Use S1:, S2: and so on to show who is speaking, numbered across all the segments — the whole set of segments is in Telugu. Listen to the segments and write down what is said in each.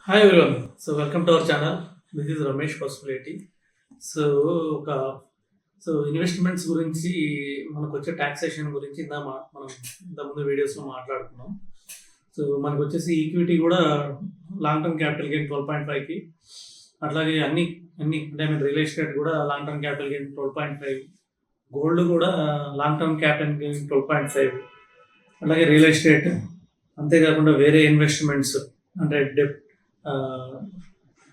S1: Hi everyone. So welcome to our channel. This is Ramesh Pasupuleti. So ఒక ఇన్వెస్ట్మెంట్స్ గురించి మనకు వచ్చే టాక్సేషన్ గురించి మనం ఇంతకుముందు వీడియోస్లో మాట్లాడుకున్నాం. సో మనకు వచ్చేసి ఈక్విటీ కూడా లాంగ్ టర్మ్ క్యాపిటల్ గెయిన్ 12.5కి, అట్లాగే అన్ని అంటే రియల్ ఎస్టేట్ కూడా long term capital gain 12.5, gold కూడా లాంగ్ టర్మ్ క్యాపిటల్ గెయిన్ 12.5, అలాగే రియల్ ఎస్టేట్, అంతేకాకుండా వేరే ఇన్వెస్ట్మెంట్స్ అంటే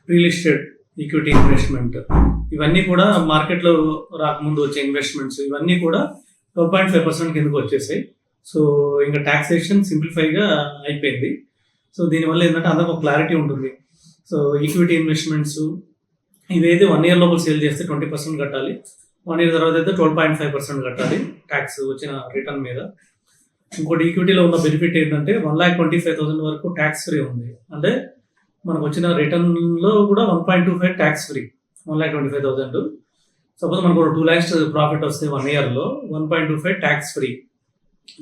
S1: రియల్ ఎస్టేట్ ఈక్విటీ ఇన్వెస్ట్మెంట్, ఇవన్నీ కూడా మార్కెట్లో రాకముందు వచ్చే ఇన్వెస్ట్మెంట్స్ ఇవన్నీ కూడా 12.5% కిందకు వచ్చేసాయి. సో ఇంకా టాక్సేషన్ సింప్లిఫైగా అయిపోయింది. సో దీనివల్ల ఏంటంటే అందరికి ఒక క్లారిటీ ఉంటుంది. సో ఈక్విటీ ఇన్వెస్ట్మెంట్స్ ఇవైతే 1 year లోపల సేల్ చేస్తే 20% కట్టాలి, 1 year తర్వాత అయితే 12.5% కట్టాలి ట్యాక్స్ వచ్చిన రిటర్న్ మీద. ఇంకోటి ఈక్విటీలో ఉన్న బెనిఫిట్ ఏంటంటే 1,25,000 వరకు ట్యాక్స్ ఫ్రీ ఉంది. అంటే మనకు వచ్చిన రిటర్న్లో కూడా 1.25 ట్యాక్స్ ఫ్రీ, 1,25,000. సపోజ్ మనకు 2 lakhs ప్రాఫిట్ వస్తే 1 yearలో 1.25 ట్యాక్స్ ఫ్రీ,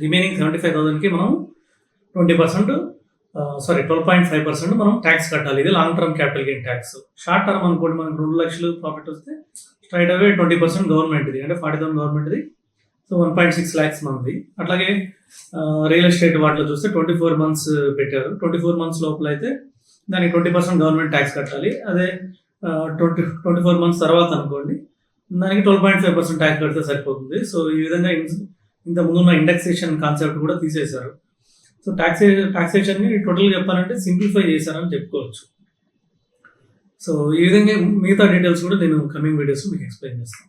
S1: రిమైనింగ్ 75,000కి మనం 12.5% మనం ట్యాక్స్ కట్టాలి. ఇది long term capital gain tax. Short term అనుకోండి, మనకు 2 lakhs ప్రాఫిట్ వస్తే స్ట్రైట్ అవే 20% గవర్నమెంట్ది, అంటే 40,000 గవర్నమెంట్ది. సో 1.6 lakhs మనది. అట్లాగే రియల్ ఎస్టేట్ వాటిలో చూస్తే 24 months పెట్టారు. 24 months లోపల అయితే దానికి 20% గవర్నమెంట్ ట్యాక్స్ కట్టాలి. అదే 24 months తర్వాత అనుకోండి, దానికి 12.5% ట్యాక్స్ కడితే సరిపోతుంది. సో ఈ విధంగా ఇంత ముందున్న ఇండెక్సేషన్ కాన్సెప్ట్ కూడా తీసేశారు. సో టాక్సేషన్ని టోటల్గా చెప్పాలంటే సింప్లిఫై చేశారని చెప్పుకోవచ్చు. సో ఈ విధంగా మిగతా డీటెయిల్స్ కూడా నేను కమింగ్ వీడియోస్లో మీకు ఎక్స్ప్లెయిన్ చేస్తాను.